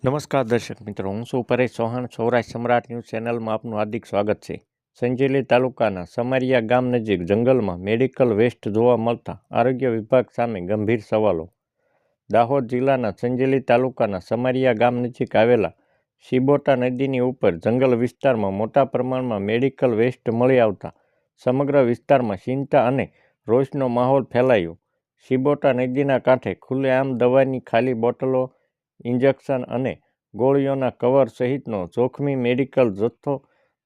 નમસ્કાર દર્શક મિત્રો, હું છું પરેશ ચૌહાણ. સૌરાષ્ટ્ર સમ્રાટ ન્યૂઝ ચેનલમાં આપનું હાર્દિક સ્વાગત છે. સંજેલી તાલુકાના સમરિયા ગામ નજીક જંગલમાં મેડિકલ વેસ્ટ જોવા મળતા આરોગ્ય વિભાગ સામે ગંભીર સવાલો. દાહોદ જિલ્લાના સંજેલી તાલુકાના સમરિયા ગામ નજીક આવેલા શિબોટા નદીની ઉપર જંગલ વિસ્તારમાં મોટા પ્રમાણમાં મેડિકલ વેસ્ટ મળી આવતા સમગ્ર વિસ્તારમાં ચિંતા અને રોષનો માહોલ ફેલાયો. શિબોટા નદીના કાંઠે ખુલ્લેઆમ દવાની ખાલી બોટલો, ઇન્જેક્શન અને ગોળીઓના કવર સહિતનો જોખમી મેડિકલ જથ્થો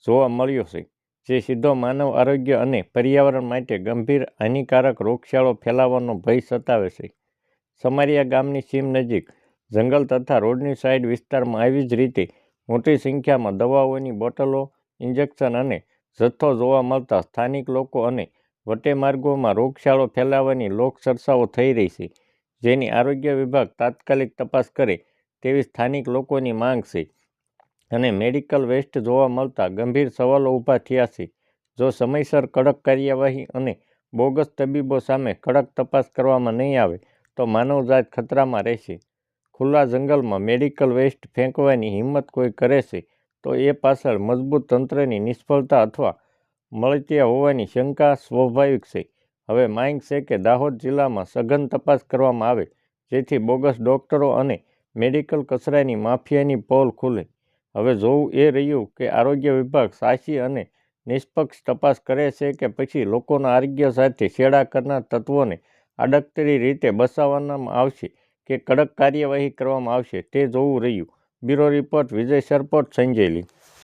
જોવા મળ્યો છે, જે સીધો માનવ આરોગ્ય અને પર્યાવરણ માટે ગંભીર હાનિકારક રોગચાળો ફેલાવવાનો ભય સતાવે છે. સમરિયા ગામની સીમ નજીક જંગલ તથા રોડની સાઇડ વિસ્તારમાં આવી જ રીતે મોટી સંખ્યામાં દવાઓની બોટલો, ઇન્જેક્શન અને જથ્થો જોવા મળતા સ્થાનિક લોકો અને વટેમાર્ગોમાં રોગચાળો ફેલાવવાની લોકચર્ચાઓ થઈ રહી છે, જેની આરોગ્ય વિભાગ તાત્કાલિક તપાસ કરે તેવી સ્થાનિક લોકોની માંગ છે. અને મેડિકલ વેસ્ટ જોવા મળતા ગંભીર સવાલો ઊભા થયા છે. જો સમયસર કડક કાર્યવાહી અને બોગસ તબીબો સામે કડક તપાસ કરવામાં નહીં આવે તો માનવજાત ખતરામાં રહેશે. ખુલ્લા જંગલમાં મેડિકલ વેસ્ટ ફેંકવાની હિંમત કોઈ કરે છે તો એ પાછળ મજબૂત તંત્રની નિષ્ફળતા અથવા મળતિયા હોવાની શંકા સ્વાભાવિક છે. હવે માંગ છે કે દાહોદ જિલ્લામાં સઘન તપાસ કરવામાં આવે, જેથી બોગસ ડોક્ટરો અને મેડિકલ કચરાની માફિયાની પોલ ખુલે. હવે જોવું એ રહ્યું કે આરોગ્ય વિભાગ સાચી અને નિષ્પક્ષ તપાસ કરે છે કે પછી લોકોના આરોગ્ય સાથે છેડા કરનાર તત્વોને આડકતરી રીતે બચાવવામાં આવશે કે કડક કાર્યવાહી કરવામાં આવશે તે જોવું રહ્યું. બ્યુરો રિપોર્ટ, વિજય સરપોટ, સંજેલી.